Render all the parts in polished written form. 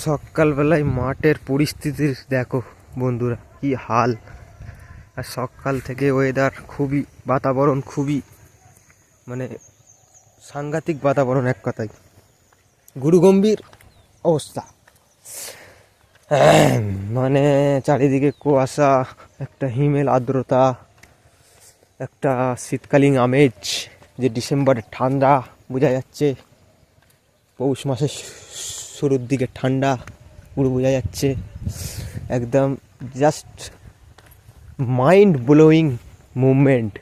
সকালবেলায় মাঠের পরিস্থিতি দেখো বন্ধুরা, কি হাল। আর সকাল থেকে ওয়েদার খুবই, বাতাবরণ খুবই মানে সাংঘাতিক বাতাবরণ, এক কথায় গুরুগম্ভীর অবস্থা। মানে চারিদিকে কুয়াশা, একটা হিমেল আর্দ্রতা, একটা শীতকালীন আমেজ, যে ডিসেম্বরের ঠান্ডা বোঝা যাচ্ছে, পৌষ মাসের শুরুর দিকে ঠান্ডা পুরো বোঝা যাচ্ছে। একদম just mind blowing movement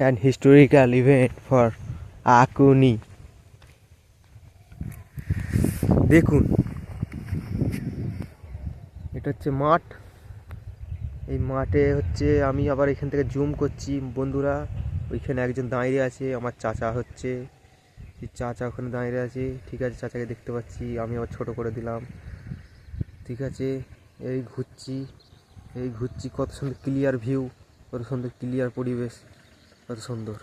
and historical event for আকুনি। দেখুন, এটা হচ্ছে মাঠ। এই মাঠে হচ্ছে আমি আবার এখান থেকে জুম করছি বন্ধুরা। ওইখানে একজন দাঁড়িয়ে আছে, আমার চাচা হচ্ছে, চাচা ওখানে দাঁড়িয়ে আছে। ঠিক আছে, চাচাকে দেখতে পাচ্ছি, আমি আবার ছোট করে দিলাম। ঠিক আছে, এই ঘুরছি, কত সুন্দর ক্লিয়ার ভিউ, কত সুন্দর ক্লিয়ার পরিবেশ, কত সুন্দর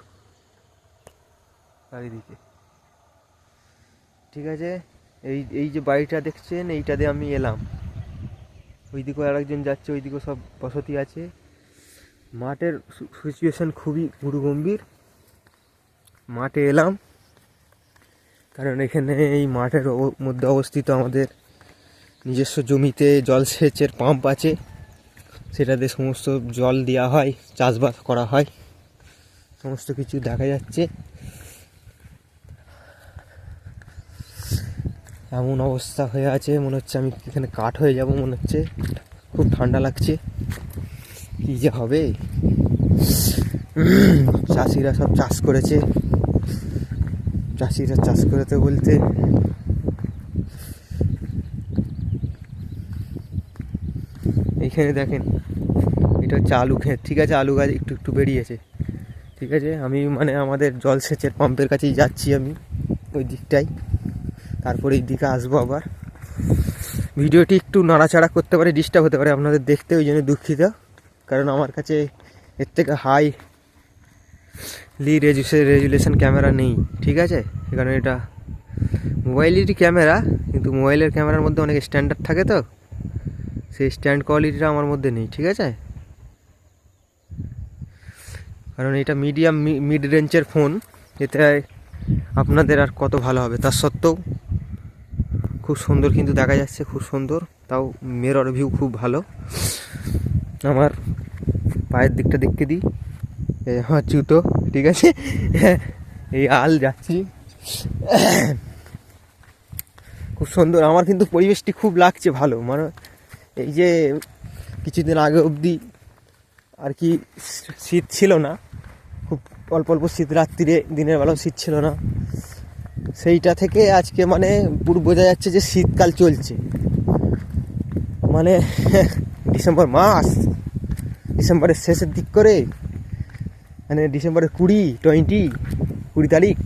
চারিদিকে। ঠিক আছে, এই যে বাড়িটা দেখছেন, এইটা দিয়ে আমি এলাম। ওইদিকেও আরেকজন যাচ্ছে, ওইদিকেও সব বসতি আছে। মাঠের সিচুয়েশান খুবই গুরুগম্ভীর। মাঠে এলাম কারণ এখানে এই মাঠের মধ্যে অবস্থিত আমাদের নিজস্ব জমিতে জলসেচের পাম্প আছে, সেটাতে সমস্ত জল দেওয়া হয়, চাষবাস করা হয়, সমস্ত কিছু দেখা যাচ্ছে। এমন অবস্থা হয়ে আছে, মনে হচ্ছে আমি এখানে কাঠ হয়ে যাব মনে হচ্ছে। খুব ঠান্ডা লাগছে, কী যে হবে। চাষিরা সব চাষ করেছে, চাষিরা চাষ করেতে বলতে এইখানে দেখেন, এটা হচ্ছে আলু ক্ষেত। ঠিক আছে, আলু গাছ একটু একটু বেরিয়েছে। ঠিক আছে, আমি মানে আমাদের জলসেচের পাম্পের কাছেই যাচ্ছি আমি, ওই দিকটাই। তারপরে এই দিকে আসবো আবার। ভিডিওটি একটু নাড়াচাড়া করতে পারে, ডিস্টার্ব হতে পারে আপনাদের দেখতে, ওই জন্য দুঃখিত। কারণ আমার কাছে এর থেকে হাই রেজুলেশন ক্যামেরা নেই। ঠিক আছে, কারণ এটা মোবাইলেরই ক্যামেরা, কিন্তু মোবাইলের ক্যামেরার মধ্যে অনেক স্ট্যান্ডার্ড থাকে, তো সেই স্ট্যান্ড কোয়ালিটিটা আমার মধ্যে নেই। ঠিক আছে, কারণ এটা মিড রেঞ্জের ফোন, এতে আপনাদের আর কত ভালো হবে। তার সত্ত্বেও খুব সুন্দর কিন্তু দেখা যাচ্ছে, খুব সুন্দর। তাও মিরর ভিউ খুব ভালো। আমার পায়ের দিকটা দেখতে দিই, আমার জুতো। ঠিক আছে, এই আল যাচ্ছি, খুব সুন্দর। আমার কিন্তু পরিবেশটি খুব লাগছে ভালো। মানে এই যে কিছুদিন আগে অবধি আর কি শীত ছিল না, খুব অল্প অল্প শীত, রাত্রিরে, দিনের বেলাও শীত ছিল না। সেইটা থেকে আজকে মানে পুরো বোঝা যাচ্ছে যে শীতকাল চলছে। মানে ডিসেম্বর মাস, ডিসেম্বরের শেষের দিক করে, মানে ডিসেম্বরের 20 তারিখ।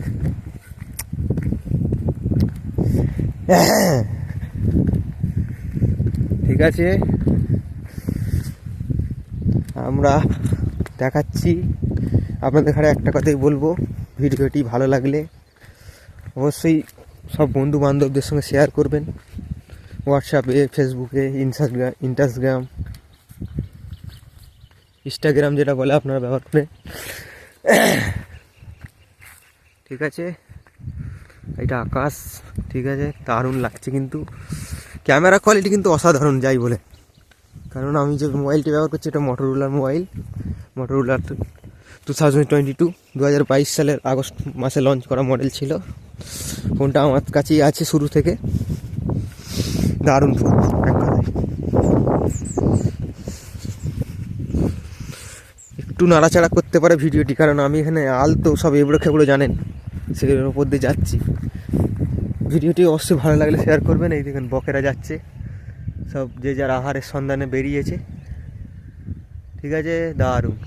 ঠিক আছে, আমরা দেখাচ্ছি আপনাদের ঘরে। একটা কথাই বলবো, ভিডিওটি ভালো লাগলে অবশ্যই সব বন্ধু বান্ধবদের সঙ্গে শেয়ার করবেন, হোয়াটসঅ্যাপে, ফেসবুকে, ইনস্টাগ্রাম যেটা বলে আপনারা ব্যবহার করে। ঠিক আছে, এটা আকাশ। ঠিক আছে, দারুণ লাগছে কিন্তু ক্যামেরা কোয়ালিটি কিন্তু অসাধারণ, যাই বলে। কারণ আমি যে মোবাইলটি ব্যবহার করছি, এটা মোটরোলার মোবাইল, মোটরোলার 2022 সালের আগস্ট মাসে লঞ্চ করা মডেল ছিল। ফোনটা আমার কাছেই আছে শুরু থেকে, দারুণ ফোন এক কথায়। একটু নাড়াচাড়া করতে পারে ভিডিওটি, কারণ আমি এখানে আলতো সব এবড়ো খেবড়ো জানেন, সেগুলোর উপর দিয়ে যাচ্ছি। ভিডিওটি অবশ্যই ভালো লাগলে শেয়ার করবেন। এই দেখেন বকেরা যাচ্ছে, সব যে যার আহারের সন্ধানে বেরিয়েছে। ঠিক আছে, দারুণ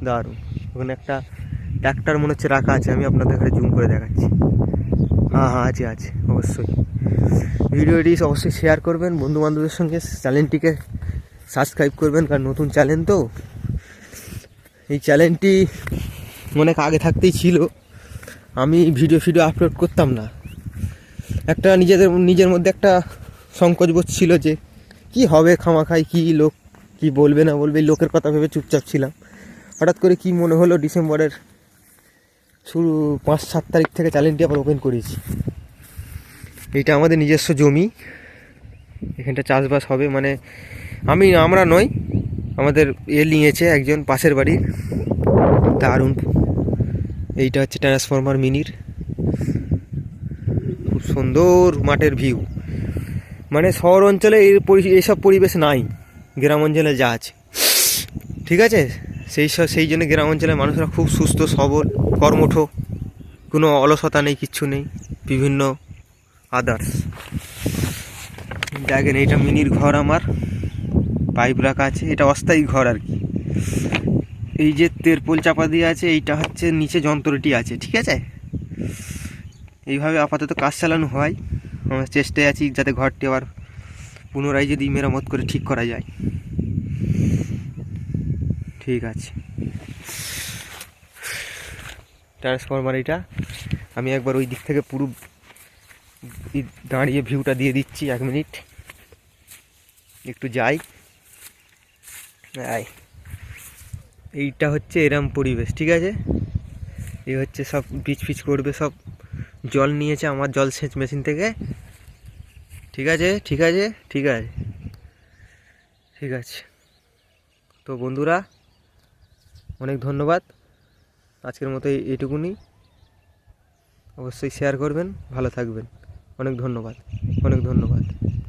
দারুণ। ওখানে একটা ট্র্যাক্টর মনে হচ্ছে রাখা আছে, আমি আপনাদের ঘরে জুম করে দেখাচ্ছি। হ্যাঁ আছে অবশ্যই। ভিডিওটি অবশ্যই শেয়ার করবেন বন্ধু বান্ধবদের সঙ্গে, চ্যানেলটিকে সাবস্ক্রাইব করবেন, কারণ নতুন চ্যানেল তো। এই চ্যানেলটি অনেক আগে থাকতেই ছিল, আমি ভিডিও আপলোড করতাম না। একটা নিজের মধ্যে একটা সংকোচ বোধ ছিল যে কি হবে খামাখাই, কি লোক কি বলবে না বলবে, লোকের কথা ভেবে চুপচাপ ছিলাম। হঠাৎ করে কি মনে হলো ডিসেম্বরের শুরু 5-7 তারিখ থেকে চ্যানেলটি আবার ওপেন করেছি। এটা আমাদের নিজস্ব জমি, এখানটা চাষবাস হবে, মানে আমরা নয়, আমাদের নিয়েছে একজন পাশের বাড়ির দারুণ। এইটা হচ্ছে ট্রান্সফরমার মিনির, খুব সুন্দর মাঠের ভিউ। মানে শহর অঞ্চলে এইসব পরিবেশ নাই, গ্রাম অঞ্চলে যা আছে, ঠিক আছে। সেই জন্য গ্রাম অঞ্চলের মানুষরা খুব সুস্থ সবল, কর্মঠ, কোনো অলসতা নেই, কিচ্ছু নেই, বিভিন্ন আদার্স। দেখেন এইটা মিনির ঘর, আমার পাইপ রাখা আছে, এটা অস্থায়ী ঘর আর কি। এই যে তেরপোল চাপা দিয়ে আছে, এইটা হচ্ছে নিচে যন্ত্রটি আছে, ঠিক আছে। এইভাবে আপাতত কাজ চালানো হয়, আমরা চেষ্টায় আছি যাতে ঘরটি আবার পুনরায় যদি মেরামত করে ঠিক করা যায়। ঠিক আছে, ট্রান্সফরমার এটা আমি একবার ওই দিক থেকে পুরো দাঁড়িয়ে ভিউটা দিয়ে দিচ্ছি, 1 মিনিট একটু যাই। এইটা হচ্ছে এরম পরিবেশ, ঠিক আছে। এই হচ্ছে সব পিচ করবে, সব জল নিয়েছে আমার জল সেচ মেশিন থেকে, ঠিক আছে ঠিক আছে ঠিক আছে ঠিক আছে। তো বন্ধুরা অনেক ধন্যবাদ, আজকের মতো এইটুকুনি। অবশ্যই শেয়ার করবেন, ভালো থাকবেন। অনেক ধন্যবাদ, অনেক ধন্যবাদ।